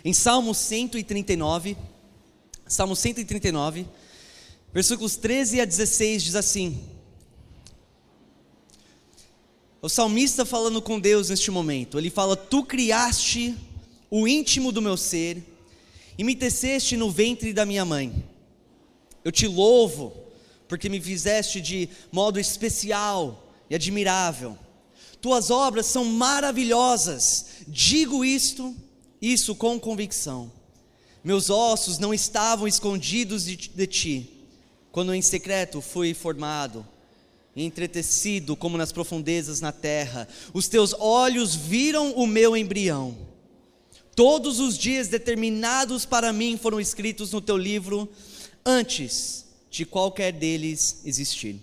Em Salmo 139, versículos 13 a 16 diz assim: o salmista falando com Deus neste momento, ele fala: Tu criaste o íntimo do meu ser, e me teceste no ventre da minha mãe. Eu te louvo, porque me fizeste de modo especial e admirável. Tuas obras são maravilhosas, digo isso com convicção. Meus ossos não estavam escondidos de ti, quando em secreto fui formado, entretecido como nas profundezas na terra. Os teus olhos viram o meu embrião. Todos os dias determinados para mim foram escritos no teu livro, antes de qualquer deles existir.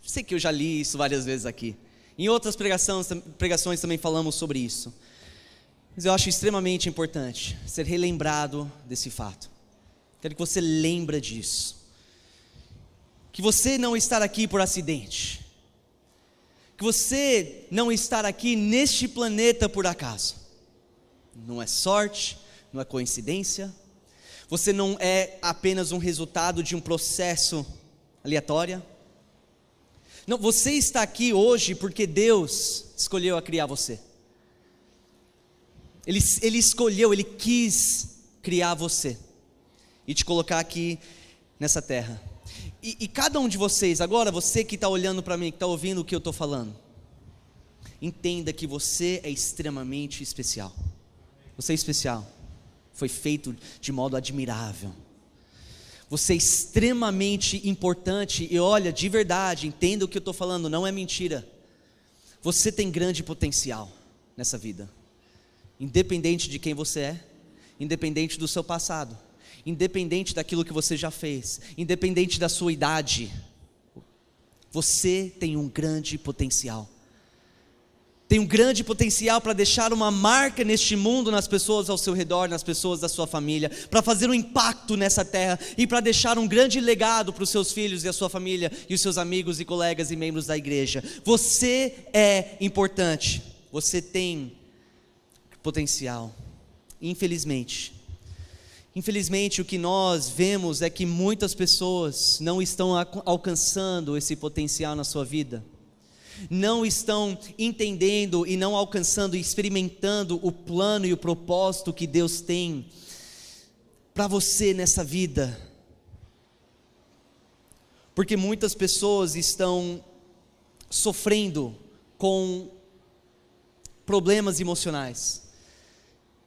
Sei que eu já li isso várias vezes aqui. Em outras pregações também falamos sobre isso. Mas eu acho extremamente importante ser relembrado desse fato. Quero que você lembre disso. Que você não está aqui por acidente. Que você não está aqui neste planeta por acaso. Não é sorte, não é coincidência. Você não é apenas um resultado de um processo aleatório. Não, você está aqui hoje porque Deus escolheu a criar você. Ele escolheu, Ele quis criar você e te colocar aqui nessa terra. E cada um de vocês, agora você que está olhando para mim, que está ouvindo o que eu estou falando, entenda que você é extremamente especial. Você é especial, foi feito de modo admirável. Você é extremamente importante, e olha, de verdade, entenda o que eu estou falando, não é mentira. Você tem grande potencial nessa vida, independente de quem você é, independente do seu passado, independente daquilo que você já fez, independente da sua idade. Você tem um grande potencial. Tem um grande potencial para deixar uma marca neste mundo, nas pessoas ao seu redor, nas pessoas da sua família, para fazer um impacto nessa terra e para deixar um grande legado para os seus filhos e a sua família e os seus amigos e colegas e membros da igreja. Você é importante, você tem potencial. Infelizmente o que nós vemos é que muitas pessoas não estão alcançando esse potencial na sua vida. Não estão entendendo e não alcançando e experimentando o plano e o propósito que Deus tem para você nessa vida. Porque muitas pessoas estão sofrendo com problemas emocionais.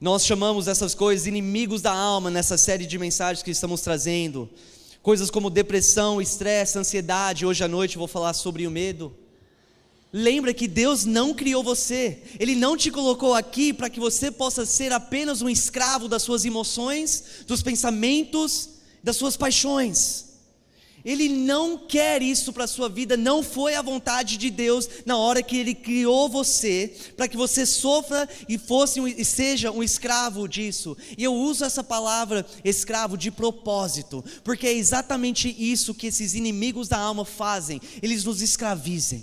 Nós chamamos essas coisas inimigos da alma nessa série de mensagens que estamos trazendo. Coisas como depressão, estresse, ansiedade. Hoje à noite eu vou falar sobre o medo. Lembra que Deus não criou você, Ele não te colocou aqui para que você possa ser apenas um escravo das suas emoções, dos pensamentos, das suas paixões. Ele não quer isso para a sua vida, não foi a vontade de Deus na hora que Ele criou você, para que você sofra e seja um escravo disso. E eu uso essa palavra escravo de propósito, porque é exatamente isso que esses inimigos da alma fazem, eles nos escravizam.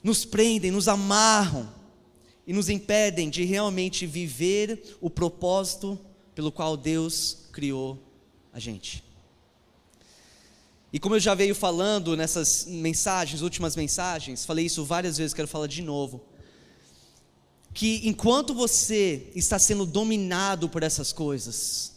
Nos prendem, nos amarram e nos impedem de realmente viver o propósito pelo qual Deus criou a gente. E como eu já venho falando nessas mensagens, últimas mensagens, falei isso várias vezes, quero falar de novo, que enquanto você está sendo dominado por essas coisas,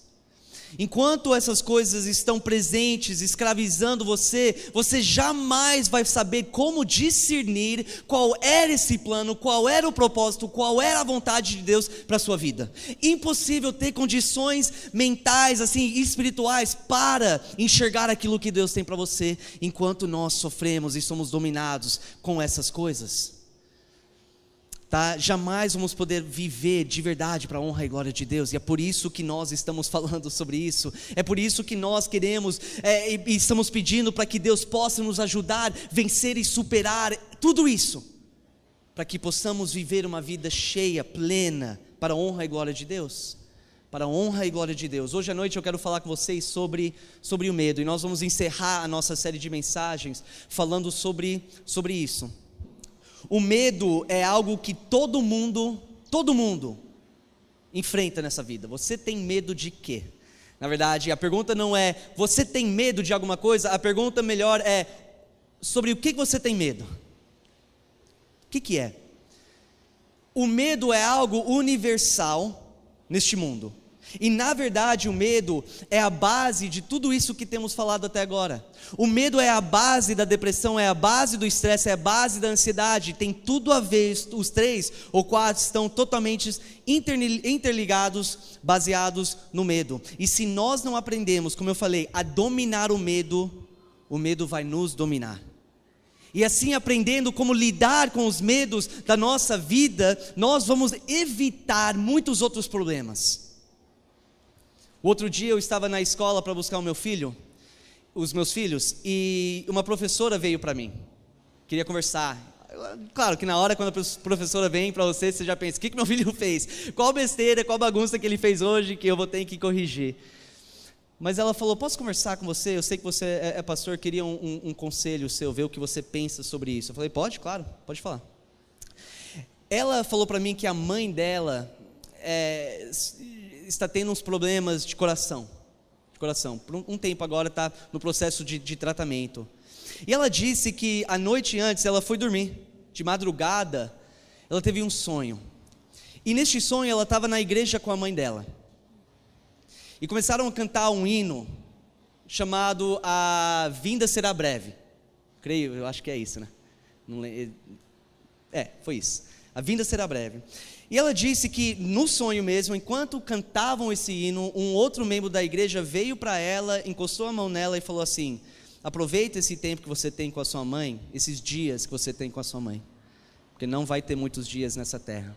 enquanto essas coisas estão presentes, escravizando você, você jamais vai saber como discernir qual era esse plano, qual era o propósito, qual era a vontade de Deus para a sua vida. Impossível ter condições mentais, assim, espirituais, para enxergar aquilo que Deus tem para você, enquanto nós sofremos e somos dominados com essas coisas. Tá? Jamais vamos poder viver de verdade para a honra e glória de Deus, e é por isso que nós estamos falando sobre isso, é por isso que nós queremos e estamos pedindo para que Deus possa nos ajudar a vencer e superar tudo isso, para que possamos viver uma vida cheia, plena, para a honra e glória de Deus, para a honra e glória de Deus. Hoje à noite eu quero falar com vocês sobre o medo, e nós vamos encerrar a nossa série de mensagens falando sobre isso. O medo é algo que todo mundo enfrenta nessa vida? Você tem medo de quê? Na verdade, a pergunta não é, você tem medo de alguma coisa? A pergunta melhor é, sobre o que você tem medo? O que é? O medo é algo universal neste mundo. E na verdade o medo é a base de tudo isso que temos falado até agora. O medo é a base da depressão, é a base do estresse, é a base da ansiedade. Tem tudo a ver, os três ou quatro estão totalmente interligados, baseados no medo. E se nós não aprendemos, como eu falei, a dominar o medo vai nos dominar. E assim, aprendendo como lidar com os medos da nossa vida, nós vamos evitar muitos outros problemas. O outro dia eu estava na escola para buscar os meus filhos, e uma professora veio para mim, queria conversar. Claro que na hora, quando a professora vem para você, você já pensa, o que meu filho fez? Qual besteira, qual bagunça que ele fez hoje que eu vou ter que corrigir? Mas ela falou, posso conversar com você? Eu sei que você é pastor, queria um conselho seu, ver o que você pensa sobre isso. Eu falei, pode, claro, pode falar. Ela falou para mim que a mãe dela está tendo uns problemas de coração. Por um tempo agora está no processo de tratamento. E ela disse que a noite antes ela foi dormir, de madrugada, ela teve um sonho. E neste sonho ela estava na igreja com a mãe dela. E começaram a cantar um hino chamado A Vinda Será Breve. Creio, eu acho que é isso, né? Foi isso. A Vinda Será Breve. E ela disse que no sonho mesmo, enquanto cantavam esse hino, um outro membro da igreja veio para ela, encostou a mão nela e falou assim, aproveita esse tempo que você tem com a sua mãe, esses dias que você tem com a sua mãe, porque não vai ter muitos dias nessa terra.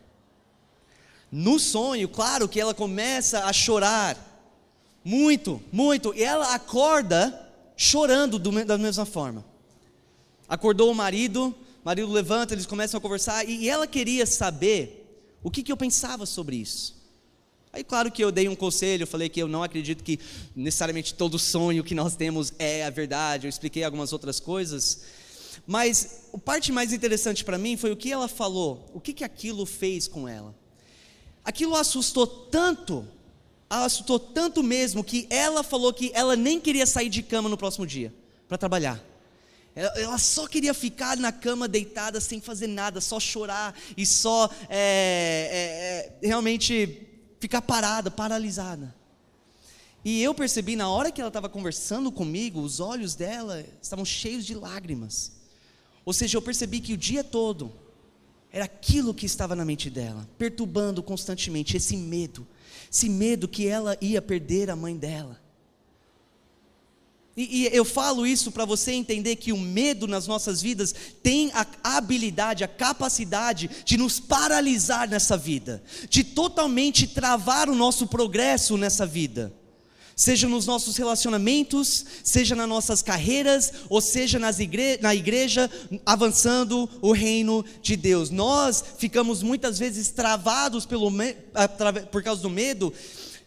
No sonho, claro que ela começa a chorar, muito, e ela acorda chorando da mesma forma. Acordou o marido levanta, eles começam a conversar, e ela queria saber o que eu pensava sobre isso. Aí claro que eu dei um conselho, eu falei que eu não acredito que necessariamente todo sonho que nós temos é a verdade, eu expliquei algumas outras coisas, mas a parte mais interessante para mim foi o que ela falou, o que aquilo fez com ela. Aquilo assustou tanto mesmo, que ela falou que ela nem queria sair de cama no próximo dia, para trabalhar. Ela só queria ficar na cama deitada sem fazer nada, só chorar e só realmente ficar paralisada. E eu percebi na hora que ela estava conversando comigo, os olhos dela estavam cheios de lágrimas. Ou seja, eu percebi que o dia todo era aquilo que estava na mente dela, perturbando constantemente esse medo que ela ia perder a mãe dela. E eu falo isso para você entender que o medo nas nossas vidas tem a habilidade, a capacidade de nos paralisar nessa vida, de totalmente travar o nosso progresso nessa vida, seja nos nossos relacionamentos, seja nas nossas carreiras, ou seja na igreja, avançando o reino de Deus. Nós ficamos muitas vezes travados por causa do medo,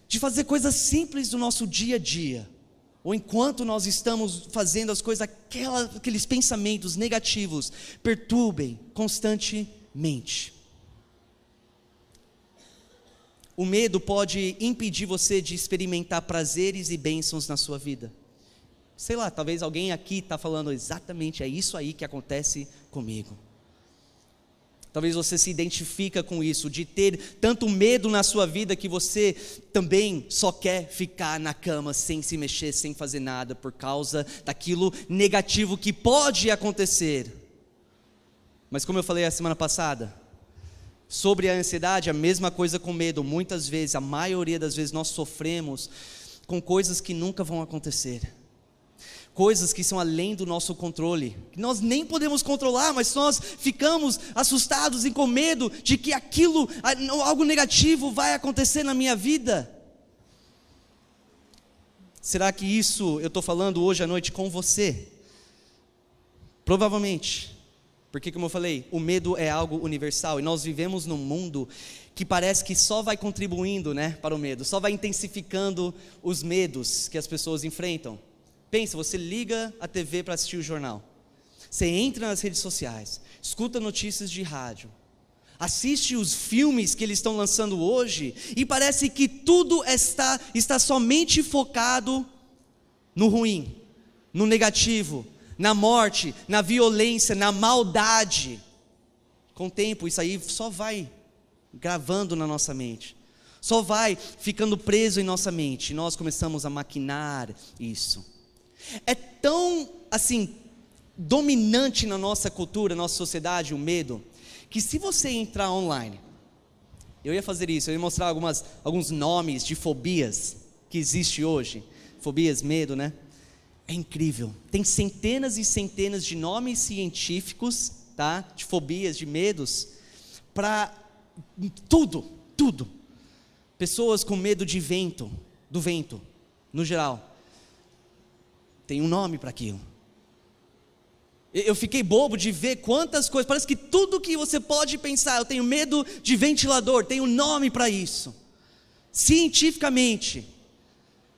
de fazer coisas simples do nosso dia a dia. Ou enquanto nós estamos fazendo as coisas, aqueles pensamentos negativos perturbem constantemente. O medo pode impedir você de experimentar prazeres e bênçãos na sua vida. Sei lá, talvez alguém aqui está falando exatamente, é isso aí que acontece comigo. Talvez você se identifica com isso, de ter tanto medo na sua vida que você também só quer ficar na cama sem se mexer, sem fazer nada, por causa daquilo negativo que pode acontecer. Mas como eu falei a semana passada, sobre a ansiedade, a mesma coisa com medo. Muitas vezes, a maioria das vezes nós sofremos com coisas que nunca vão acontecer. Coisas que são além do nosso controle, que nós nem podemos controlar, mas nós ficamos assustados e com medo de que algo negativo vai acontecer na minha vida. Será que isso eu estou falando hoje à noite com você? Provavelmente, porque como eu falei, o medo é algo universal, e nós vivemos num mundo que parece que só vai contribuindo, para o medo, só vai intensificando os medos que as pessoas enfrentam. Pensa, você liga a TV para assistir o jornal, você entra nas redes sociais, escuta notícias de rádio, Assiste os filmes que eles estão lançando hoje e parece que tudo está somente focado no ruim, no negativo, na morte, na violência, na maldade. Com o tempo isso aí só vai gravando na nossa mente, só vai ficando preso em nossa mente, e nós começamos a maquinar isso. É tão assim dominante na nossa cultura, nossa sociedade, o medo, que se você entrar online, eu ia fazer isso, eu ia mostrar alguns nomes de fobias que existe hoje, fobias, medo, né? É incrível, tem centenas e centenas de nomes científicos, tá? De fobias, de medos, para tudo, pessoas com medo de vento, do vento, no geral, tem um nome para aquilo. Eu fiquei bobo de ver quantas coisas, parece que tudo que você pode pensar, eu tenho medo de ventilador, tem um nome para isso, cientificamente.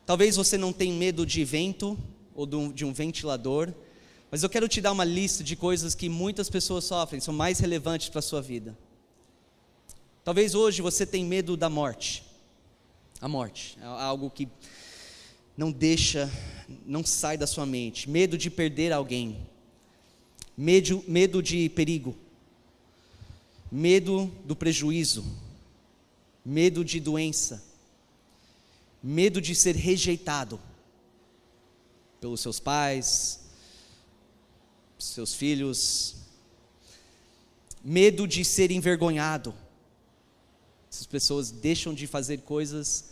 Talvez você não tenha medo de vento, ou de um ventilador, mas eu quero te dar uma lista de coisas que muitas pessoas sofrem, são mais relevantes para a sua vida. Talvez hoje você tenha medo da morte. A morte é algo que não sai da sua mente. Medo de perder alguém, medo de perigo, medo do prejuízo, medo de doença, medo de ser rejeitado pelos seus pais, seus filhos, medo de ser envergonhado. Essas pessoas deixam de fazer coisas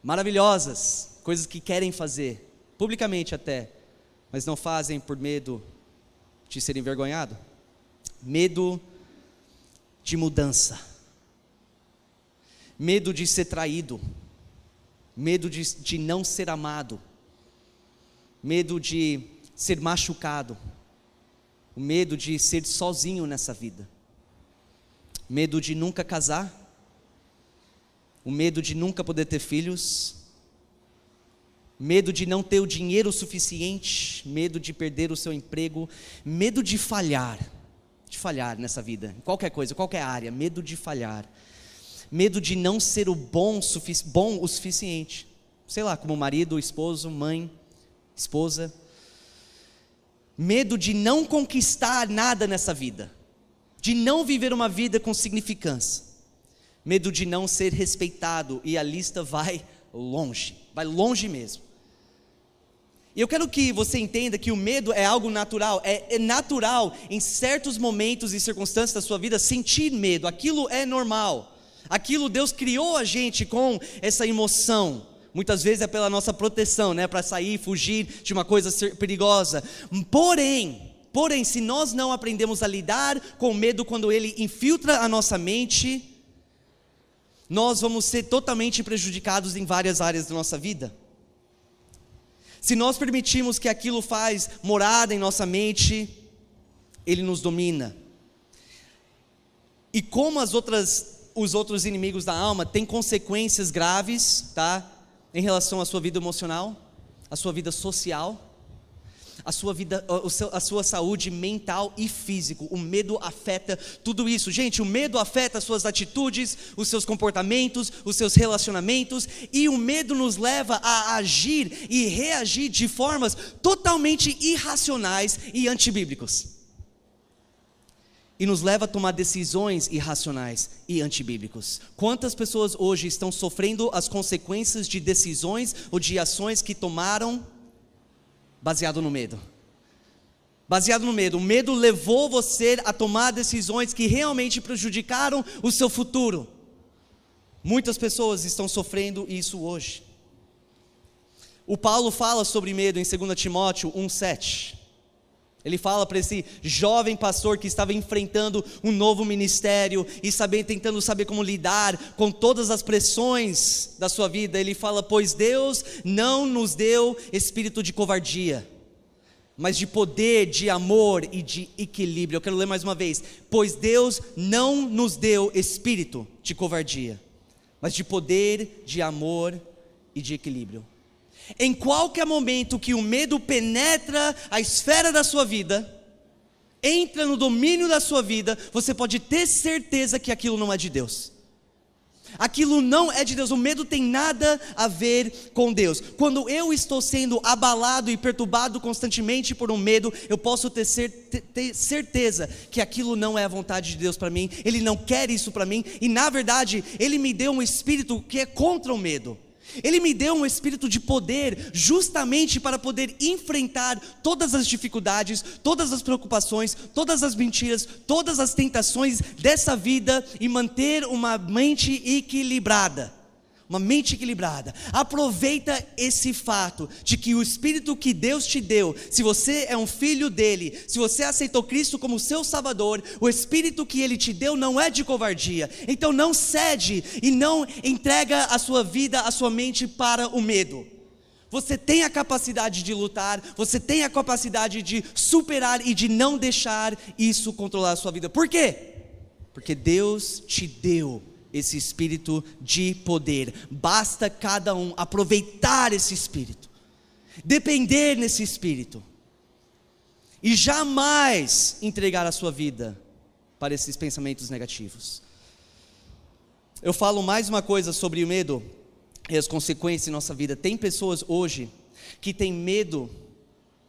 maravilhosas, coisas que querem fazer, publicamente até, mas não fazem por medo de ser envergonhado. Medo de mudança, medo de ser traído, medo de não ser amado, medo de ser machucado, o medo de ser sozinho nessa vida, medo de nunca casar, o medo de nunca poder ter filhos, medo de não ter o dinheiro suficiente, medo de perder o seu emprego, medo de falhar nessa vida, em qualquer coisa, qualquer área, medo de falhar, medo de não ser bom o suficiente, sei lá, como marido, esposo, mãe, esposa, medo de não conquistar nada nessa vida, de não viver uma vida com significância, medo de não ser respeitado, e a lista vai longe mesmo. E eu quero que você entenda que o medo é algo natural, é natural em certos momentos e circunstâncias da sua vida sentir medo, aquilo é normal, aquilo Deus criou a gente com essa emoção. Muitas vezes é pela nossa proteção, né? Para sair, fugir de uma coisa perigosa. Porém, se nós não aprendemos a lidar com o medo quando ele infiltra a nossa mente, nós vamos ser totalmente prejudicados em várias áreas da nossa vida. Se nós permitirmos que aquilo faz morada em nossa mente, ele nos domina. E como os outros inimigos da alma têm consequências graves, tá? Em relação à sua vida emocional, à sua vida social, a sua saúde mental e física. O medo afeta tudo isso. Gente, o medo afeta as suas atitudes, os seus comportamentos, os seus relacionamentos, e o medo nos leva a agir e reagir de formas totalmente irracionais e antibíblicas. E nos leva a tomar decisões irracionais e antibíblicos. Quantas pessoas hoje estão sofrendo as consequências de decisões ou de ações que tomaram baseado no medo? Baseado no medo. O medo levou você a tomar decisões que realmente prejudicaram o seu futuro. Muitas pessoas estão sofrendo isso hoje. O Paulo fala sobre medo em 2 Timóteo 1,7. Ele fala para esse jovem pastor que estava enfrentando um novo ministério e tentando saber como lidar com todas as pressões da sua vida. Ele fala: pois Deus não nos deu espírito de covardia, mas de poder, de amor e de equilíbrio. Eu quero ler mais uma vez: pois Deus não nos deu espírito de covardia, mas de poder, de amor e de equilíbrio. Em qualquer momento que o medo penetra a esfera da sua vida, entra no domínio da sua vida, você pode ter certeza que aquilo não é de Deus. Aquilo não é de Deus, o medo tem nada a ver com Deus. Quando eu estou sendo abalado e perturbado constantemente por um medo, eu posso ter certeza que aquilo não é a vontade de Deus para mim. Ele não quer isso para mim, e na verdade, Ele me deu um espírito que é contra o medo. Ele me deu um espírito de poder, justamente para poder enfrentar todas as dificuldades, todas as preocupações, todas as mentiras, todas as tentações dessa vida, e manter uma mente equilibrada. Uma mente equilibrada. Aproveita esse fato de que o Espírito que Deus te deu, se você é um filho dele, se você aceitou Cristo como seu Salvador, o Espírito que Ele te deu não é de covardia. Então não cede e não entrega a sua vida, a sua mente para o medo. Você tem a capacidade de lutar, você tem a capacidade de superar e de não deixar isso controlar a sua vida. Por quê? Porque Deus te deu esse espírito de poder. Basta cada um aproveitar esse espírito, depender nesse espírito, e jamais entregar a sua vida para esses pensamentos negativos. Eu falo mais uma coisa sobre o medo e as consequências em nossa vida. Tem pessoas hoje que têm medo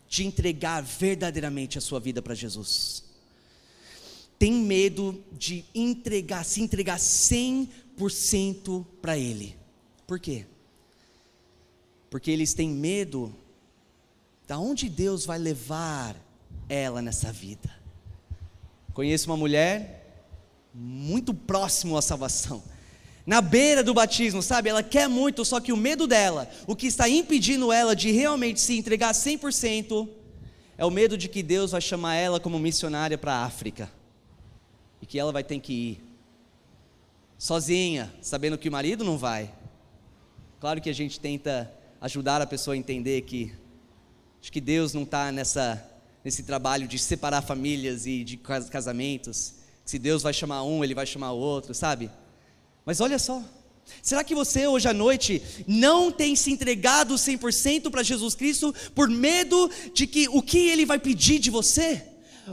de entregar verdadeiramente a sua vida para Jesus. Tem medo de se entregar 100% para Ele. Por quê? Porque eles têm medo de onde Deus vai levar ela nessa vida. Conheço uma mulher muito próximo à salvação, na beira do batismo, sabe? Ela quer muito, só que o medo dela, o que está impedindo ela de realmente se entregar 100%, é o medo de que Deus vai chamar ela como missionária para a África. E que ela vai ter que ir sozinha, sabendo que o marido não vai. Claro que a gente tenta ajudar a pessoa a entender que acho que Deus não está nesse trabalho de separar famílias e de casamentos. Se Deus vai chamar um, Ele vai chamar o outro, sabe? Mas olha só, será que você hoje à noite não tem se entregado 100% para Jesus Cristo por medo de que o que Ele vai pedir de você?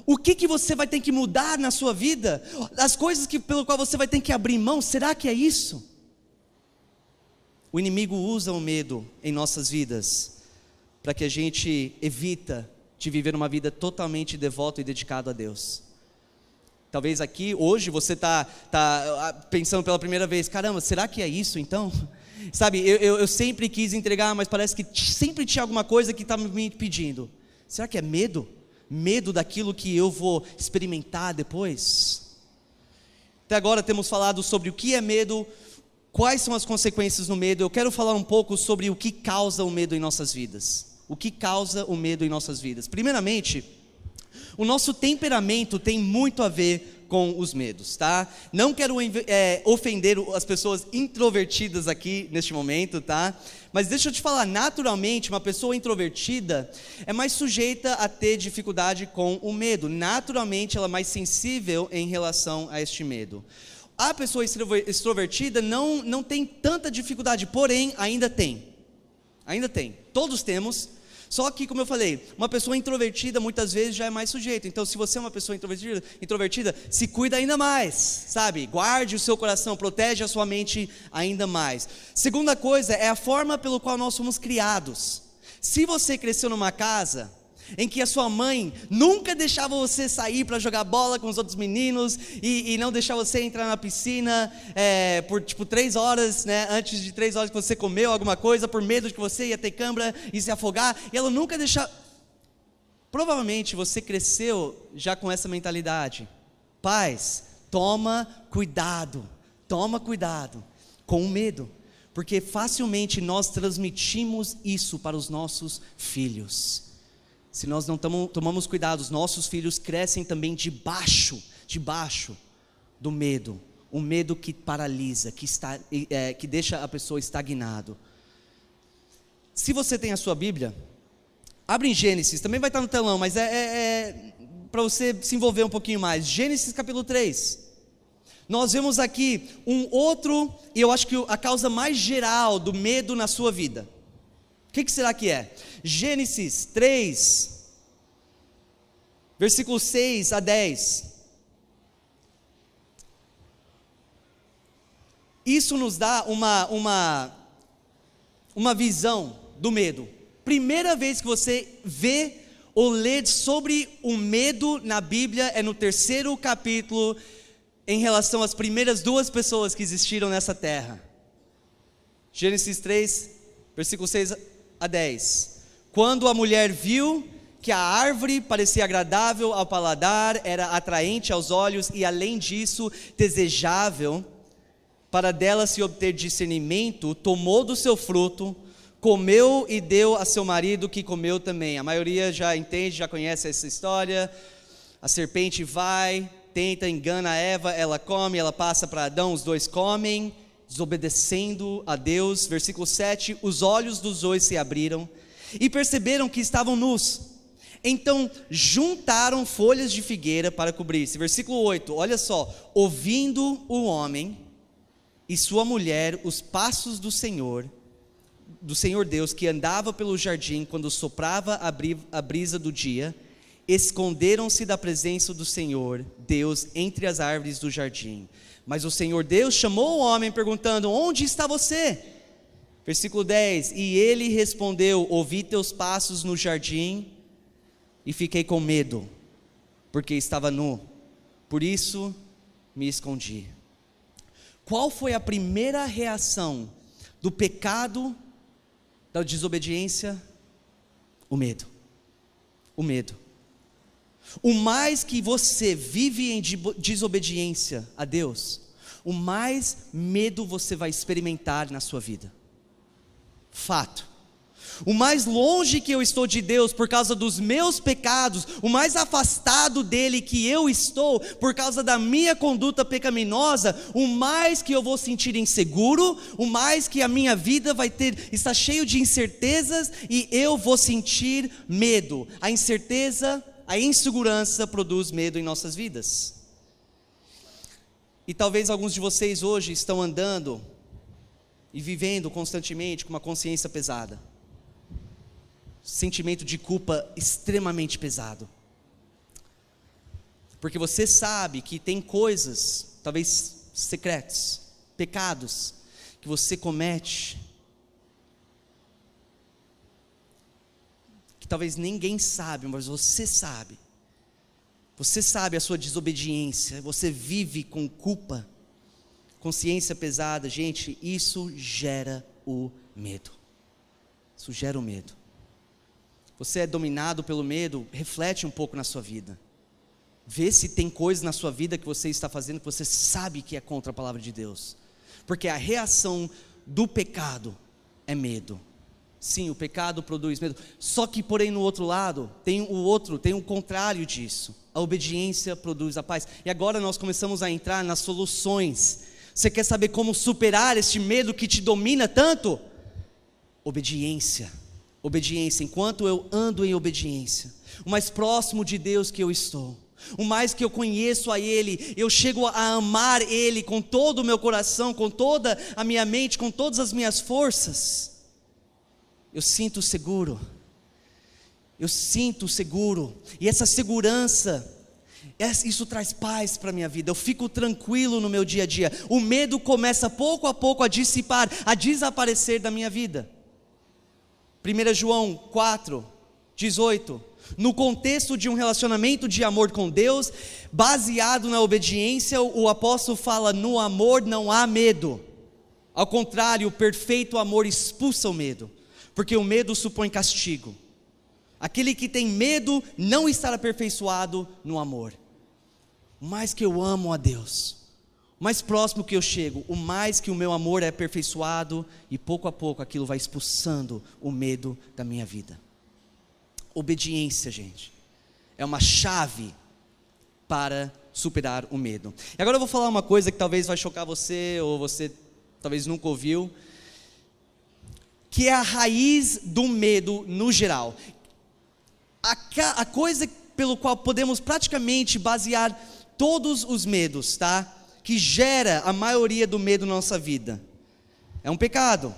O que você vai ter que mudar na sua vida? As coisas pelo qual você vai ter que abrir mão, será que é isso? O inimigo usa o medo em nossas vidas para que a gente evita de viver uma vida totalmente devota e dedicado a Deus. Talvez aqui, hoje, você está pensando pela primeira vez, caramba, será que é isso então? Sabe, eu sempre quis entregar, mas parece que sempre tinha alguma coisa que está me impedindo. Será que é medo? Medo daquilo que eu vou experimentar depois? Até agora temos falado sobre o que é medo, quais são as consequências do medo. Eu quero falar um pouco sobre o que causa o medo em nossas vidas. O que causa o medo em nossas vidas? Primeiramente, o nosso temperamento tem muito a ver com os medos, tá? Não quero ofender as pessoas introvertidas aqui neste momento, tá? Mas deixa eu te falar, naturalmente uma pessoa introvertida é mais sujeita a ter dificuldade com o medo. Naturalmente ela é mais sensível em relação a este medo. A pessoa extrovertida não tem tanta dificuldade, porém ainda tem. Todos temos. Só que, como eu falei, uma pessoa introvertida muitas vezes já é mais sujeita. Então, se você é uma pessoa introvertida, se cuida ainda mais, sabe? Guarde o seu coração, protege a sua mente ainda mais. Segunda coisa é a forma pelo qual nós somos criados. Se você cresceu numa casa em que a sua mãe nunca deixava você sair para jogar bola com os outros meninos e não deixava você entrar na piscina por 3 horas, né, antes de 3 horas que você comeu alguma coisa, por medo de que você ia ter cãibra e se afogar, e ela nunca deixava. Provavelmente você cresceu já com essa mentalidade. Pais, toma cuidado com o medo, porque facilmente nós transmitimos isso para os nossos filhos. Se nós não tomamos cuidado, os nossos filhos crescem também debaixo do medo. Um medo que paralisa, que deixa a pessoa estagnado. Se você tem a sua Bíblia, abre em Gênesis, também vai estar no telão, mas para você se envolver um pouquinho mais. Gênesis capítulo 3. Nós vemos aqui um outro, e eu acho que a causa mais geral do medo na sua vida. O que será que é? Gênesis 3, versículos 6 a 10. Isso nos dá uma visão do medo. Primeira vez que você vê ou lê sobre o medo na Bíblia é no 3º capítulo, em relação às primeiras 2 pessoas que existiram nessa terra. Gênesis 3, versículos 6 a 10. Quando a mulher viu que a árvore parecia agradável ao paladar, era atraente aos olhos e, além disso, desejável para dela se obter discernimento, tomou do seu fruto, comeu e deu a seu marido, que comeu também. A maioria já entende, já conhece essa história. A serpente vai, tenta, engana Eva, ela come, ela passa para Adão, os dois comem, desobedecendo a Deus. Versículo 7, os olhos dos dois se abriram e perceberam que estavam nus. Então juntaram folhas de figueira para cobrir-se. Versículo 8, olha só, ouvindo o homem e sua mulher os passos do Senhor Deus, que andava pelo jardim quando soprava a brisa do dia, esconderam-se da presença do Senhor Deus entre as árvores do jardim. Mas o Senhor Deus chamou o homem perguntando: onde está você? Versículo 10, e ele respondeu: ouvi teus passos no jardim e fiquei com medo, porque estava nu, por isso me escondi. Qual foi a primeira reação do pecado, da desobediência? O medo. O medo. O mais que você vive em desobediência a Deus, o mais medo você vai experimentar na sua vida. Fato. O mais longe que eu estou de Deus por causa dos meus pecados, o mais afastado dele que eu estou por causa da minha conduta pecaminosa, o mais que eu vou sentir inseguro, o mais que a minha vida está cheio de incertezas e eu vou sentir medo. A incerteza, a insegurança produz medo em nossas vidas. E talvez alguns de vocês hoje estão andando e vivendo constantemente com uma consciência pesada. Sentimento de culpa extremamente pesado, porque você sabe que tem coisas, talvez secretos, pecados, que você comete, que talvez ninguém sabe, mas você sabe a sua desobediência, você vive com culpa, consciência pesada. Gente, isso gera o medo, isso gera o medo. Você é dominado pelo medo, reflete um pouco na sua vida. Vê se tem coisas na sua vida que você está fazendo que você sabe que é contra a palavra de Deus. Porque a reação do pecado é medo. Sim, o pecado produz medo. Só que, porém, no outro lado, tem o contrário disso. A obediência produz a paz. E agora nós começamos a entrar nas soluções. Você quer saber como superar este medo que te domina tanto? Obediência. Obediência. Enquanto eu ando em obediência, o mais próximo de Deus que eu estou, o mais que eu conheço a Ele, eu chego a amar Ele com todo o meu coração, com toda a minha mente, com todas as minhas forças. Eu sinto seguro, e essa segurança, isso traz paz para a minha vida. Eu fico tranquilo no meu dia a dia. O medo começa pouco a pouco a dissipar, a desaparecer da minha vida. 1 João 4, 18, no contexto de um relacionamento de amor com Deus, baseado na obediência, o apóstolo fala: no amor não há medo. Ao contrário, o perfeito amor expulsa o medo, porque o medo supõe castigo. Aquele que tem medo não estará aperfeiçoado no amor. O mais que eu amo a Deus, o mais próximo que eu chego, o mais que o meu amor é aperfeiçoado, e pouco a pouco aquilo vai expulsando o medo da minha vida. Obediência, gente, é uma chave para superar o medo. E agora eu vou falar uma coisa que talvez vai chocar você, ou você talvez nunca ouviu, que é a raiz do medo no geral. A coisa pelo qual podemos praticamente basear todos os medos, tá? Que gera a maioria do medo na nossa vida, é um pecado.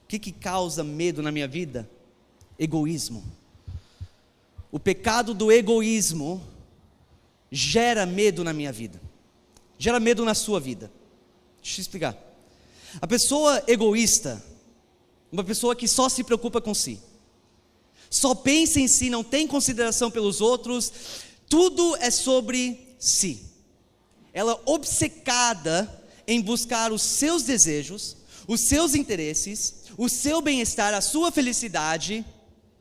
O que causa medo na minha vida? Egoísmo. o pecado do egoísmo gera medo na minha vida, gera medo na sua vida. Deixa eu explicar. A pessoa egoísta, uma pessoa que só se preocupa com si, só pensa em si, não tem consideração pelos outros, tudo é sobre si. Ela é obcecada em buscar os seus desejos, os seus interesses, o seu bem-estar, a sua felicidade,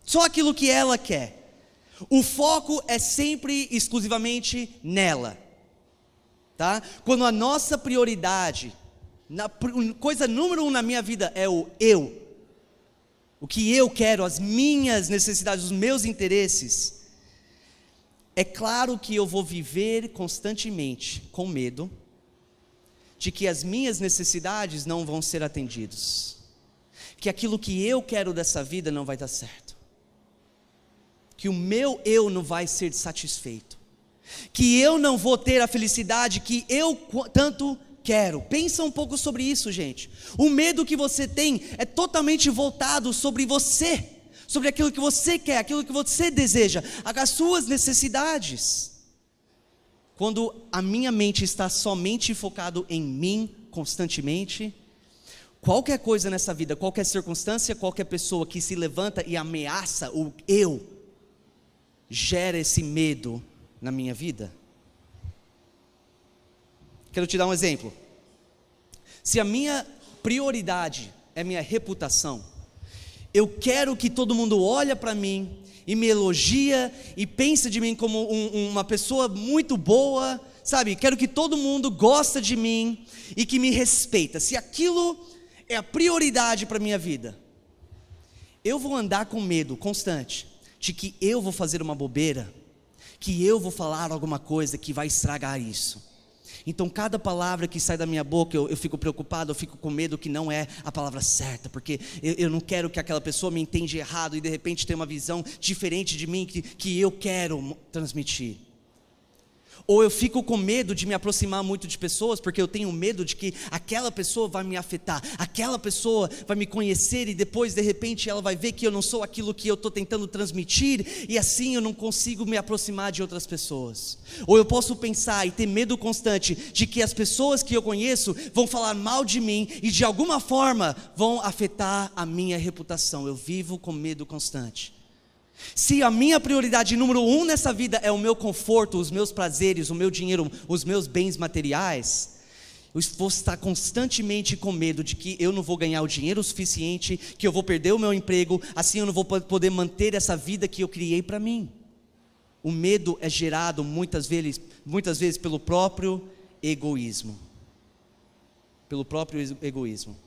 só aquilo que ela quer. O foco é sempre exclusivamente nela, tá? Quando a nossa prioridade, coisa número 1 na minha vida é o eu, o que eu quero, as minhas necessidades, os meus interesses, é claro que eu vou viver constantemente com medo de que as minhas necessidades não vão ser atendidas, que aquilo que eu quero dessa vida não vai dar certo, que o meu eu não vai ser satisfeito, que eu não vou ter a felicidade que eu tanto quero. Pensa um pouco sobre isso, gente. O medo que você tem é totalmente voltado sobre você, sobre aquilo que você quer, aquilo que você deseja, as suas necessidades. Quando a minha mente está somente focado em mim constantemente, qualquer coisa nessa vida, qualquer circunstância, qualquer pessoa que se levanta e ameaça o eu, gera esse medo na minha vida. Quero te dar um exemplo. Se a minha prioridade é minha reputação, eu quero que todo mundo olhe para mim e me elogia e pense de mim como uma pessoa muito boa, sabe? Quero que todo mundo goste de mim e que me respeita. Se aquilo é a prioridade para a minha vida, eu vou andar com medo constante de que eu vou fazer uma bobeira, que eu vou falar alguma coisa que vai estragar isso. Então cada palavra que sai da minha boca, eu fico preocupado, eu fico com medo que não é a palavra certa, porque eu não quero que aquela pessoa me entenda errado e de repente tenha uma visão diferente de mim que eu quero transmitir. Ou eu fico com medo de me aproximar muito de pessoas, porque eu tenho medo de que aquela pessoa vai me afetar, aquela pessoa vai me conhecer e depois de repente ela vai ver que eu não sou aquilo que eu estou tentando transmitir, e assim eu não consigo me aproximar de outras pessoas. Ou eu posso pensar e ter medo constante de que as pessoas que eu conheço vão falar mal de mim e de alguma forma vão afetar a minha reputação. Eu vivo com medo constante. Se a minha prioridade número 1 nessa vida é o meu conforto, os meus prazeres, o meu dinheiro, os meus bens materiais, eu vou estar constantemente com medo de que eu não vou ganhar o dinheiro suficiente, que eu vou perder o meu emprego, assim eu não vou poder manter essa vida que eu criei para mim. O medo é gerado muitas vezes pelo próprio egoísmo. Pelo próprio egoísmo.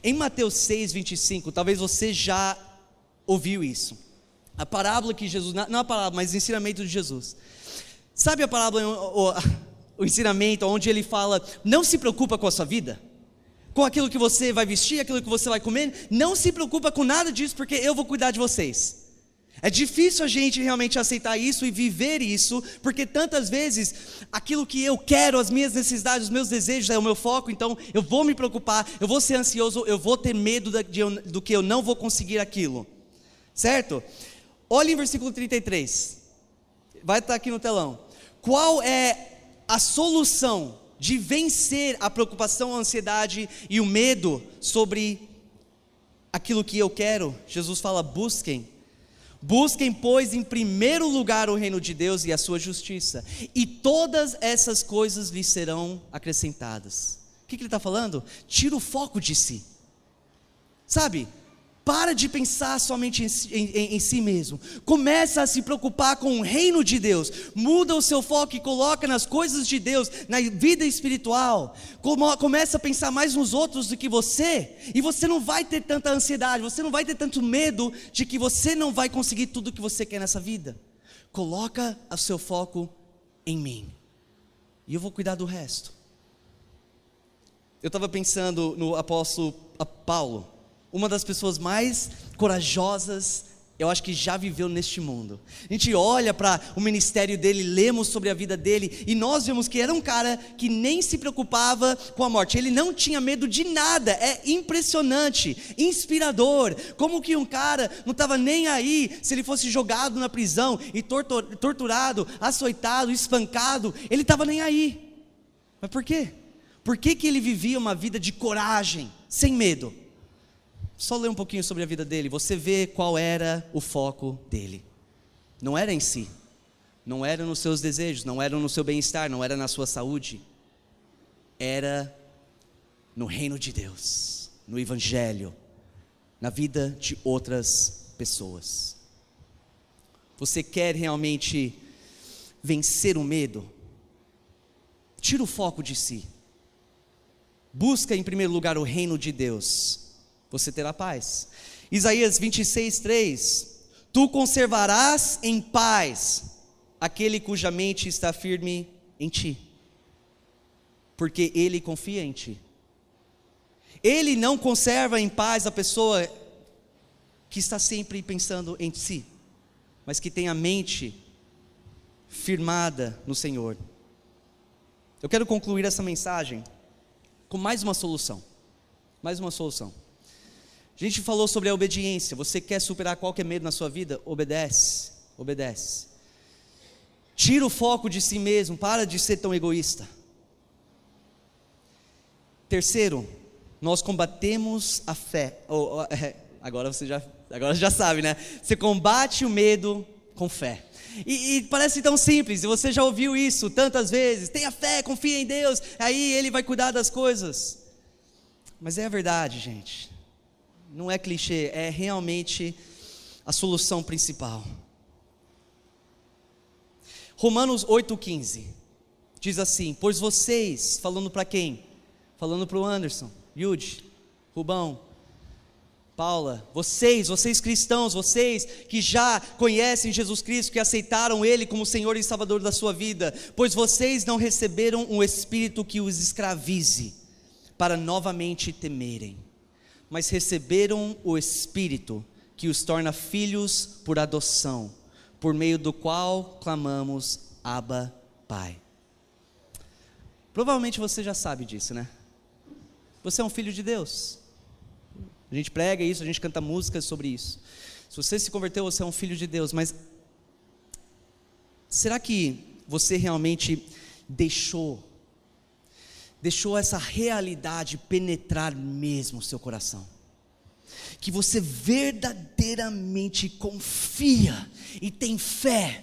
Em Mateus 6:25, talvez você já ouviu isso. A parábola que Jesus, não a parábola, mas o ensinamento de Jesus. Sabe a parábola, o ensinamento onde ele fala, não se preocupa com a sua vida, com aquilo que você vai vestir, aquilo que você vai comer, não se preocupa com nada disso, porque eu vou cuidar de vocês. É difícil a gente realmente aceitar isso e viver isso, porque tantas vezes, aquilo que eu quero, as minhas necessidades, os meus desejos é o meu foco, então eu vou me preocupar, eu vou ser ansioso, eu vou ter medo do que eu não vou conseguir aquilo, certo? Olha em versículo 33, vai estar aqui no telão. Qual é a solução de vencer a preocupação, a ansiedade e o medo sobre aquilo que eu quero? Jesus fala, busquem, pois, em primeiro lugar o reino de Deus e a sua justiça, e todas essas coisas lhes serão acrescentadas. O que ele está falando? Tira o foco de si, sabe? Para de pensar somente em si mesmo. Começa a se preocupar com o reino de Deus. Muda o seu foco e coloca nas coisas de Deus, na vida espiritual. Começa a pensar mais nos outros do que você. E você não vai ter tanta ansiedade, você não vai ter tanto medo de que você não vai conseguir tudo o que você quer nessa vida. Coloca o seu foco em mim. E eu vou cuidar do resto. Eu estava pensando no apóstolo Paulo. Uma das pessoas mais corajosas eu acho que já viveu neste mundo. A gente olha para o ministério dele, lemos sobre a vida dele, e nós vemos que era um cara que nem se preocupava com a morte, ele não tinha medo de nada. É impressionante, inspirador, como que um cara não estava nem aí se ele fosse jogado na prisão, e torturado, açoitado, espancado, ele estava nem aí. Mas por quê? Por que que ele vivia uma vida de coragem, sem medo? Só ler um pouquinho sobre a vida dele, você vê qual era o foco dele. Não era em si, não era nos seus desejos, não era no seu bem-estar, não era na sua saúde. Era no reino de Deus, no evangelho, na vida de outras pessoas. Você quer realmente vencer o medo? Tira o foco de si. Busca em primeiro lugar o reino de Deus. Você terá paz. Isaías 26:3: Tu conservarás em paz aquele cuja mente está firme em ti, porque ele confia em ti. Ele não conserva em paz a pessoa que está sempre pensando em si, mas que tem a mente firmada no Senhor. Eu quero concluir essa mensagem com mais uma solução. Mais uma solução. A gente falou sobre a obediência. Você quer superar qualquer medo na sua vida? Obedece, obedece. Tira o foco de si mesmo, para de ser tão egoísta. Terceiro, nós combatemos a fé. Agora já sabe, né? Você combate o medo com fé. E parece tão simples, e você já ouviu isso tantas vezes. Tenha fé, confia em Deus, aí Ele vai cuidar das coisas. Mas é a verdade, gente. Não é clichê, é realmente a solução principal. Romanos 8,15 diz assim: pois vocês, falando para quem? Falando para o Anderson, Yudi, Rubão, Paula, vocês cristãos, vocês que já conhecem Jesus Cristo, que aceitaram Ele como Senhor e Salvador da sua vida, pois vocês não receberam um espírito que os escravize, para novamente temerem, mas receberam o Espírito que os torna filhos por adoção, por meio do qual clamamos, Abba, Pai. Provavelmente você já sabe disso, né? Você é um filho de Deus. A gente prega isso, a gente canta músicas sobre isso. Se você se converteu, você é um filho de Deus, mas será que você realmente deixou essa realidade penetrar mesmo o seu coração? Que você verdadeiramente confia e tem fé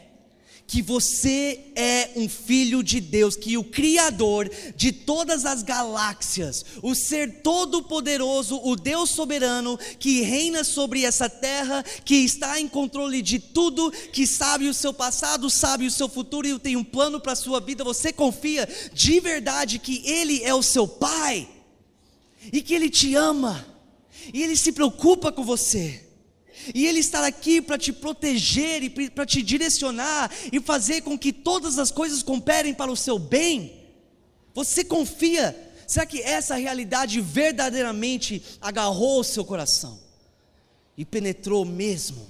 que você é um filho de Deus, que o Criador de todas as galáxias, o Ser Todo-Poderoso, o Deus soberano, que reina sobre essa terra, que está em controle de tudo, que sabe o seu passado, sabe o seu futuro e tem um plano para a sua vida, você confia de verdade que Ele é o seu Pai, e que Ele te ama, e Ele se preocupa com você, e Ele está aqui para te proteger e para te direcionar e fazer com que todas as coisas cooperem para o seu bem. Você confia? Será que essa realidade verdadeiramente agarrou o seu coração e penetrou mesmo?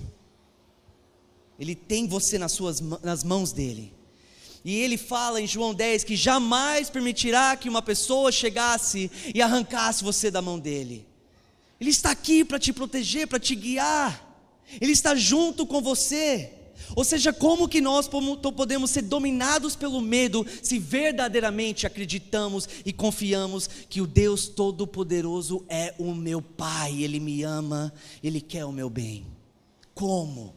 Ele tem você nas mãos dele. E ele fala em João 10 que jamais permitirá que uma pessoa chegasse e arrancasse você da mão dele. Ele está aqui para te proteger, para te guiar. Ele está junto com você. Ou seja, como que nós podemos ser dominados pelo medo se verdadeiramente acreditamos e confiamos que o Deus Todo-Poderoso é o meu Pai, Ele me ama, Ele quer o meu bem? Como?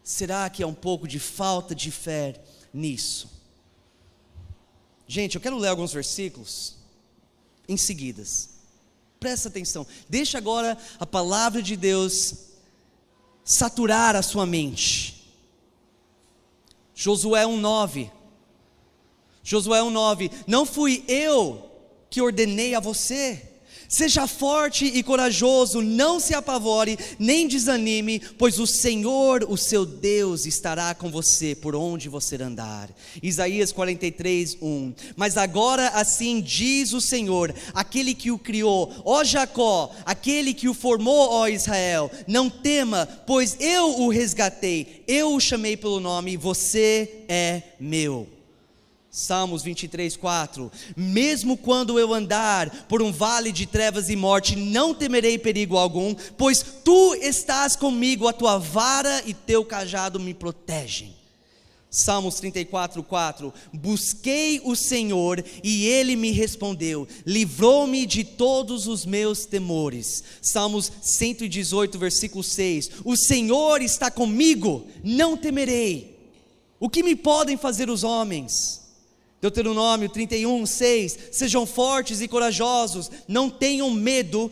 Será que é um pouco de falta de fé nisso? Gente, eu quero ler alguns versículos em seguidas. Presta atenção, deixa agora a palavra de Deus saturar a sua mente. Josué 1:9. Josué 1:9. Não fui eu que ordenei a você, Seja forte e corajoso, não se apavore, nem desanime, pois o Senhor, o seu Deus, estará com você por onde você andar. Isaías 43:1. Mas agora assim diz o Senhor, aquele que o criou, ó Jacó, aquele que o formou, ó Israel: não tema, pois eu o resgatei, eu o chamei pelo nome, você é meu. Salmos 23:4. Mesmo quando eu andar por um vale de trevas e morte, não temerei perigo algum, pois tu estás comigo, a tua vara e teu cajado me protegem. Salmos 34:4. Busquei o Senhor e Ele me respondeu, livrou-me de todos os meus temores. Salmos 118, versículo 6. O Senhor está comigo, não temerei. O que me podem fazer os homens? Deuteronômio 31:6. Sejam fortes e corajosos, não tenham medo,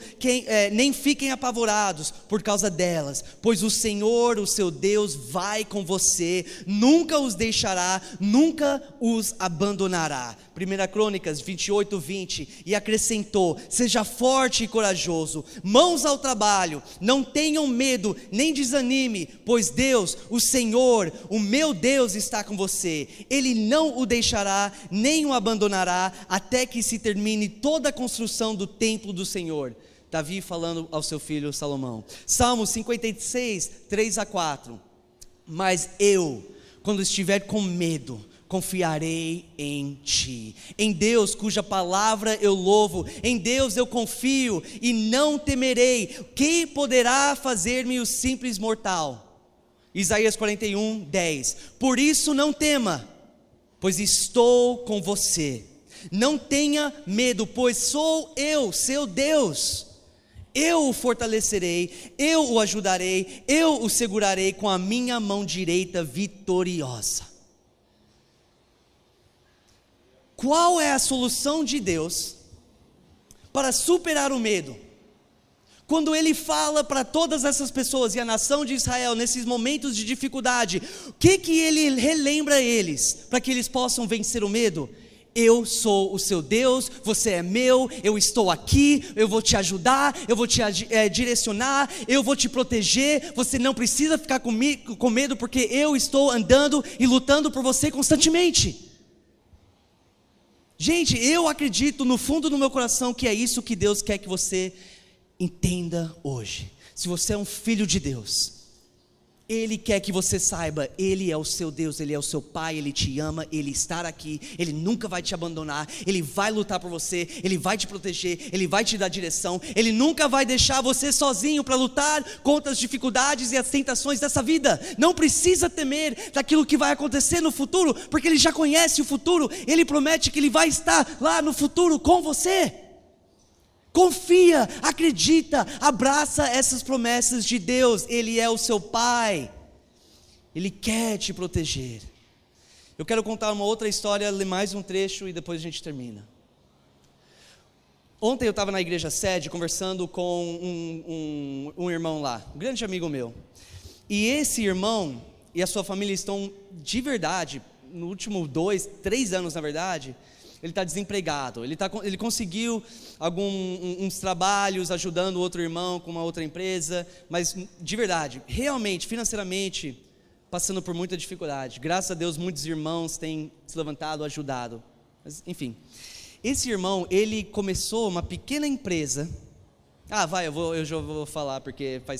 nem fiquem apavorados por causa delas, pois o Senhor, o seu Deus, vai com você, nunca os deixará, nunca os abandonará. 1 Crônicas 28:20. E acrescentou: seja forte e corajoso, mãos ao trabalho, não tenham medo, nem desanime, pois Deus, o Senhor, o meu Deus, está com você, Ele não o deixará, nem o abandonará, até que se termine toda a construção do templo do Senhor. Davi falando ao seu filho Salomão. Salmos 56, 3-4. Mas eu, quando estiver com medo, confiarei em ti. Em Deus, cuja palavra eu louvo, em Deus eu confio e não temerei. Quem poderá fazer-me o simples mortal? Isaías 41:10. Por isso não tema, pois estou com você. Não tenha medo, pois sou eu, seu Deus. Eu o fortalecerei, eu o ajudarei, eu o segurarei com a minha mão direita vitoriosa. Qual é a solução de Deus para superar o medo? Quando Ele fala para todas essas pessoas e a nação de Israel nesses momentos de dificuldade, o que Ele relembra a eles para que eles possam vencer o medo? Eu sou o seu Deus, você é meu, eu estou aqui, eu vou te ajudar, eu vou te direcionar, eu vou te proteger, você não precisa ficar com medo, porque eu estou andando e lutando por você constantemente. Gente, eu acredito no fundo do meu coração que é isso que Deus quer que você entenda hoje. Se você é um filho de Deus, Ele quer que você saiba, Ele é o seu Deus, Ele é o seu Pai, Ele te ama, Ele está aqui, Ele nunca vai te abandonar, Ele vai lutar por você, Ele vai te proteger, Ele vai te dar direção, Ele nunca vai deixar você sozinho para lutar contra as dificuldades e as tentações dessa vida. Não precisa temer daquilo que vai acontecer no futuro, porque Ele já conhece o futuro, Ele promete que Ele vai estar lá no futuro com você. Confia, acredita, abraça essas promessas de Deus. Ele é o seu Pai, Ele quer te proteger. Eu quero contar uma outra história, ler mais um trecho e depois a gente termina. Ontem eu estava na igreja sede conversando com um irmão lá, um grande amigo meu. E esse irmão e a sua família estão de verdade, no último 2, 3 anos na verdade, ele está desempregado, ele conseguiu uns trabalhos ajudando outro irmão com uma outra empresa, mas de verdade, realmente, financeiramente, passando por muita dificuldade. Graças a Deus, muitos irmãos têm se levantado, ajudado, mas enfim. Esse irmão, ele começou uma pequena empresa. Eu já vou falar porque a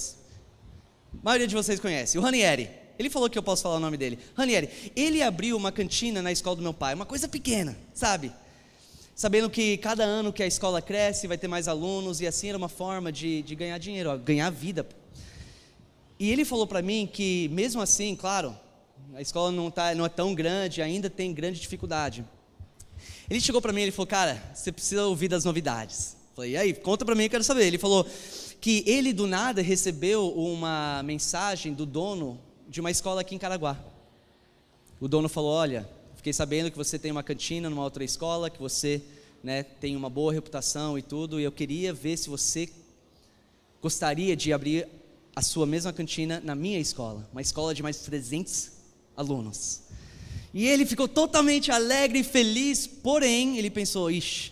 maioria de vocês conhece, o Ranieri. Ele falou que eu posso falar o nome dele. Ranieri, ele abriu uma cantina na escola do meu pai, uma coisa pequena, sabe? Sabendo que cada ano que a escola cresce, vai ter mais alunos, e assim era uma forma de ganhar dinheiro, ganhar vida. E ele falou para mim que mesmo assim, claro, a escola não é tão grande, ainda tem grande dificuldade. Ele chegou para mim e falou: cara, você precisa ouvir das novidades. Eu falei: e aí, conta para mim, eu quero saber. Ele falou que ele do nada recebeu uma mensagem do dono de uma escola aqui em Caraguá. O dono falou: olha, fiquei sabendo que você tem uma cantina numa outra escola, que você, tem uma boa reputação e tudo, e eu queria ver se você gostaria de abrir a sua mesma cantina na minha escola, uma escola de mais de 300 alunos. E ele ficou totalmente alegre e feliz, porém, ele pensou: ixi,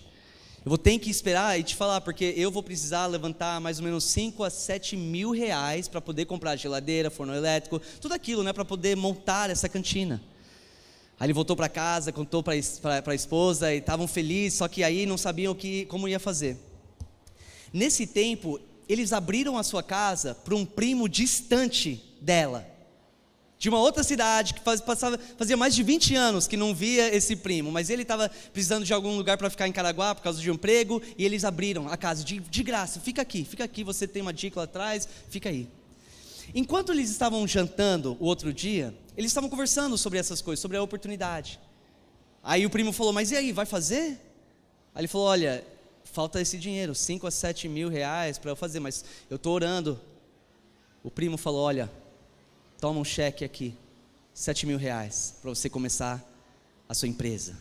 Eu vou ter que esperar e te falar, porque eu vou precisar levantar mais ou menos 5 a 7 mil reais para poder comprar geladeira, forno elétrico, tudo aquilo, né, para poder montar essa cantina. Aí ele voltou para casa, contou para a esposa e estavam felizes, só que aí não sabiam como ia fazer. Nesse tempo, eles abriram a sua casa para um primo distante dela, de uma outra cidade, que fazia mais de 20 anos que não via esse primo, mas ele estava precisando de algum lugar para ficar em Caraguá, por causa de um emprego, e eles abriram a casa de graça. Fica aqui, você tem uma dica lá atrás, fica aí. Enquanto eles estavam jantando o outro dia, eles estavam conversando sobre essas coisas, sobre a oportunidade. Aí o primo falou, mas e aí, vai fazer? Aí ele falou, olha, falta esse dinheiro, 5 a 7 mil reais para eu fazer, mas eu estou orando. O primo falou, olha, toma um cheque aqui, 7 mil reais, para você começar a sua empresa.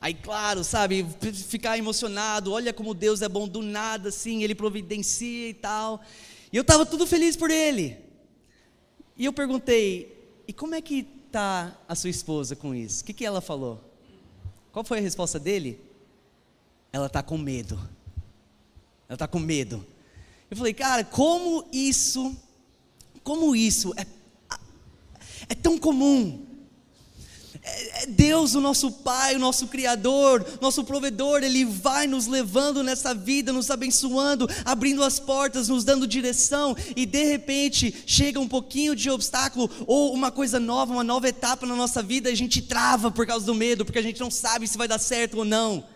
Aí claro, sabe, ficar emocionado, olha como Deus é bom, do nada assim, Ele providencia e tal. E eu estava tudo feliz por ele. E eu perguntei, e como é que está a sua esposa com isso? O que ela falou? Qual foi a resposta dele? Ela está com medo. Ela está com medo. Eu falei, cara, como isso é tão comum. É Deus, o nosso Pai, o nosso Criador, nosso Provedor, Ele vai nos levando nessa vida, nos abençoando, abrindo as portas, nos dando direção, e de repente chega um pouquinho de obstáculo, ou uma coisa nova, uma nova etapa na nossa vida, e a gente trava por causa do medo, porque a gente não sabe se vai dar certo ou não.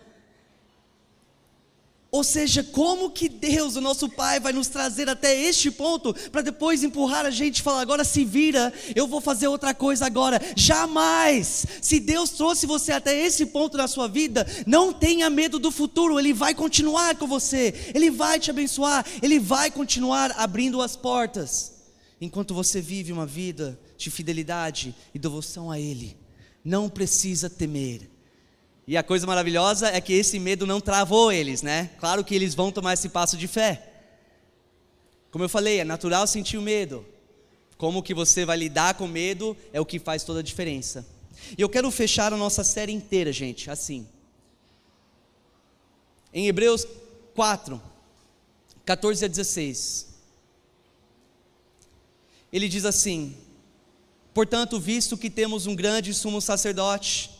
Ou seja, como que Deus, o nosso Pai, vai nos trazer até este ponto, para depois empurrar a gente e falar, agora se vira, eu vou fazer outra coisa agora? Jamais! Se Deus trouxe você até esse ponto na sua vida, não tenha medo do futuro, Ele vai continuar com você, Ele vai te abençoar, Ele vai continuar abrindo as portas, enquanto você vive uma vida de fidelidade e devoção a Ele. Não precisa temer. E a coisa maravilhosa é que esse medo não travou eles, né? Claro que eles vão tomar esse passo de fé. Como eu falei, é natural sentir o medo. Como que você vai lidar com medo é o que faz toda a diferença. E eu quero fechar a nossa série inteira, gente, assim. Em Hebreus 4, 14 a 16. Ele diz assim: portanto, visto que temos um grande sumo sacerdote,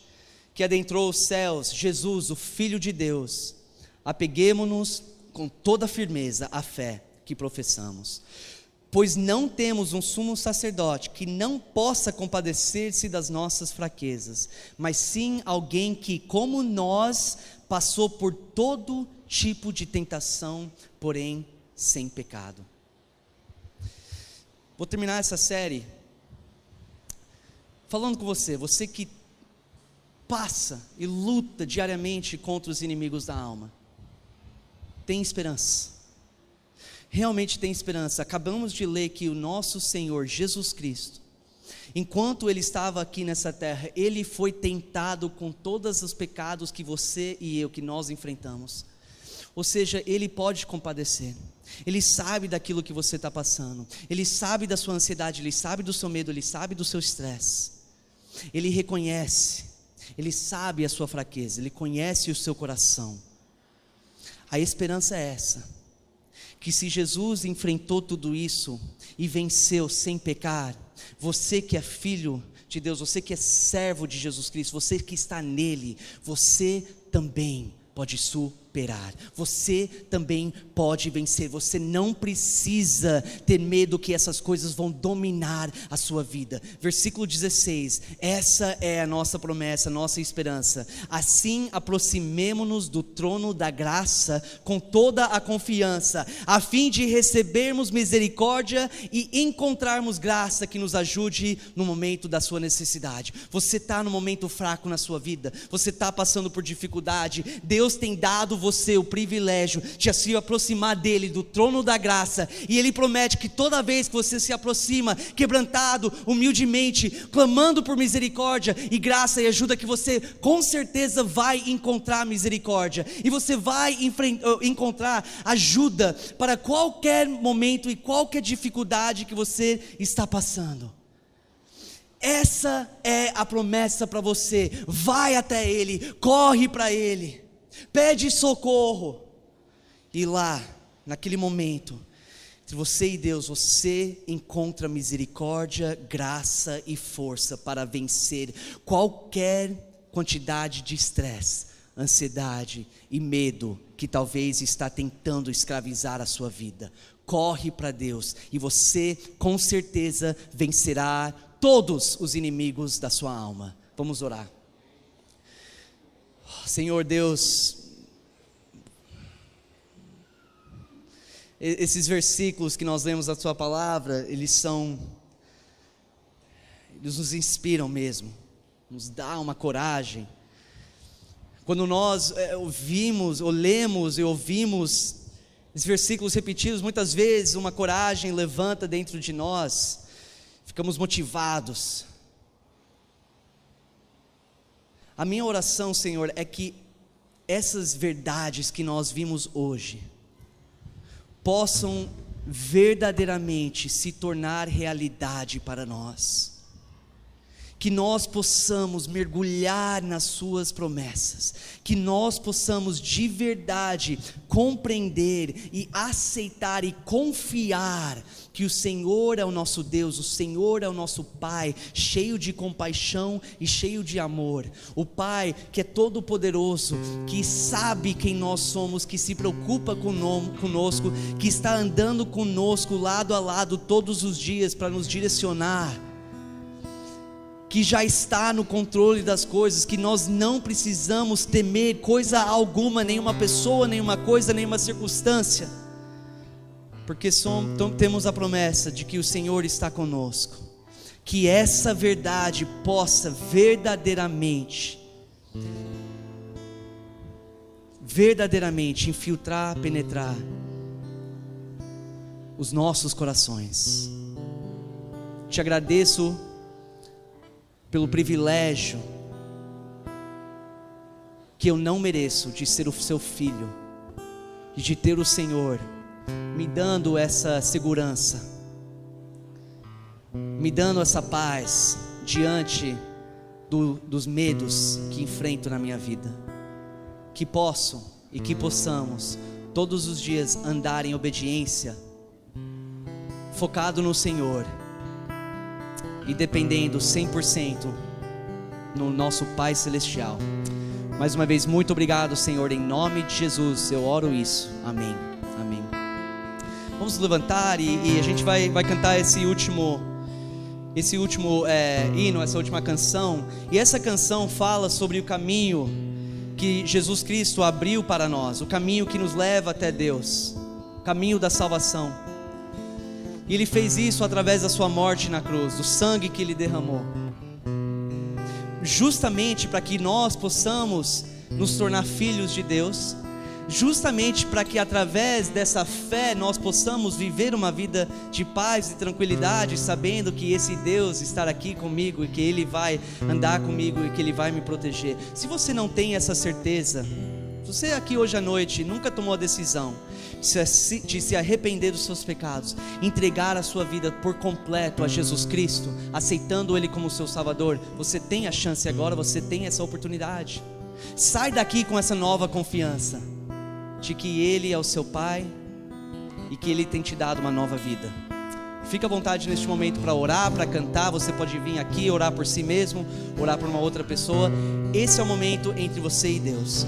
que adentrou os céus, Jesus, o Filho de Deus, apeguemo-nos com toda firmeza à fé que professamos, pois não temos um sumo sacerdote que não possa compadecer-se das nossas fraquezas, mas sim alguém que, como nós, passou por todo tipo de tentação, porém sem pecado. Vou terminar essa série falando com você que passa e luta diariamente contra os inimigos da alma. Tem esperança. Realmente tem esperança. Acabamos de ler que o nosso Senhor Jesus Cristo, enquanto Ele estava aqui nessa terra, Ele foi tentado com todos os pecados que você e eu, que nós enfrentamos. Ou seja, Ele pode compadecer. Ele sabe daquilo que você está passando. Ele sabe da sua ansiedade, Ele sabe do seu medo, Ele sabe do seu estresse. Ele reconhece. Ele sabe a sua fraqueza, Ele conhece o seu coração. A esperança é essa, que se Jesus enfrentou tudo isso e venceu sem pecar, você que é filho de Deus, você que é servo de Jesus Cristo, você que está nele, você também pode superar, você também pode vencer. Você não precisa ter medo que essas coisas vão dominar a sua vida. Versículo 16, essa é a nossa promessa, nossa esperança. Assim aproximemo-nos do trono da graça com toda a confiança, a fim de recebermos misericórdia e encontrarmos graça que nos ajude no momento da sua necessidade. Você está no momento fraco na sua vida, você está passando por dificuldade, Deus tem dado você o privilégio de se aproximar dele, do trono da graça, e ele promete que toda vez que você se aproxima, quebrantado, humildemente, clamando por misericórdia e graça e ajuda, que você com certeza vai encontrar misericórdia, e você vai encontrar ajuda para qualquer momento e qualquer dificuldade que você está passando. Essa é a promessa para você. Vai até Ele, corre para Ele. pede socorro. E lá, naquele momento, entre você e Deus, você encontra misericórdia, graça e força para vencer qualquer quantidade de estresse, ansiedade e medo que talvez está tentando escravizar a sua vida. Corre para Deus e você com certeza vencerá todos os inimigos da sua alma. Vamos orar. Senhor Deus, esses versículos que nós lemos da Sua palavra, eles nos inspiram mesmo, nos dá uma coragem. Quando nós ouvimos, ou lemos e ouvimos esses versículos repetidos, muitas vezes uma coragem levanta dentro de nós, ficamos motivados. A minha oração, Senhor, é que essas verdades que nós vimos hoje possam verdadeiramente se tornar realidade para nós, que nós possamos mergulhar nas Suas promessas, que nós possamos de verdade compreender e aceitar e confiar que o Senhor é o nosso Deus, o Senhor é o nosso Pai, cheio de compaixão e cheio de amor, o Pai que é todo poderoso, que sabe quem nós somos, que se preocupa conosco, que está andando conosco lado a lado todos os dias para nos direcionar, que já está no controle das coisas, que nós não precisamos temer coisa alguma, nenhuma pessoa, nenhuma coisa, nenhuma circunstância, porque temos a promessa de que o Senhor está conosco, que essa verdade possa verdadeiramente infiltrar, penetrar os nossos corações. Te agradeço pelo privilégio que eu não mereço de ser o seu filho e de ter o Senhor me dando essa segurança, me dando essa paz diante dos medos que enfrento na minha vida, que posso e que possamos todos os dias andar em obediência, focado no Senhor e dependendo 100% no nosso Pai Celestial. Mais uma vez, muito obrigado, Senhor, em nome de Jesus, eu oro isso, amém, amém. Vamos levantar e a gente vai cantar esse último hino, essa última canção. E essa canção fala sobre o caminho que Jesus Cristo abriu para nós, o caminho que nos leva até Deus, o caminho da salvação. E Ele fez isso através da sua morte na cruz, do sangue que Ele derramou, justamente para que nós possamos nos tornar filhos de Deus, justamente para que através dessa fé nós possamos viver uma vida de paz e tranquilidade, sabendo que esse Deus está aqui comigo e que Ele vai andar comigo e que Ele vai me proteger. Se você não tem essa certeza, você aqui hoje à noite nunca tomou a decisão de se arrepender dos seus pecados, entregar a sua vida por completo a Jesus Cristo, aceitando Ele como seu Salvador, você tem a chance agora, você tem essa oportunidade. Sai daqui com essa nova confiança de que Ele é o seu Pai e que Ele tem te dado uma nova vida. Fica à vontade neste momento para orar, para cantar. Você pode vir aqui orar por si mesmo, orar por uma outra pessoa. Esse é o momento entre você e Deus.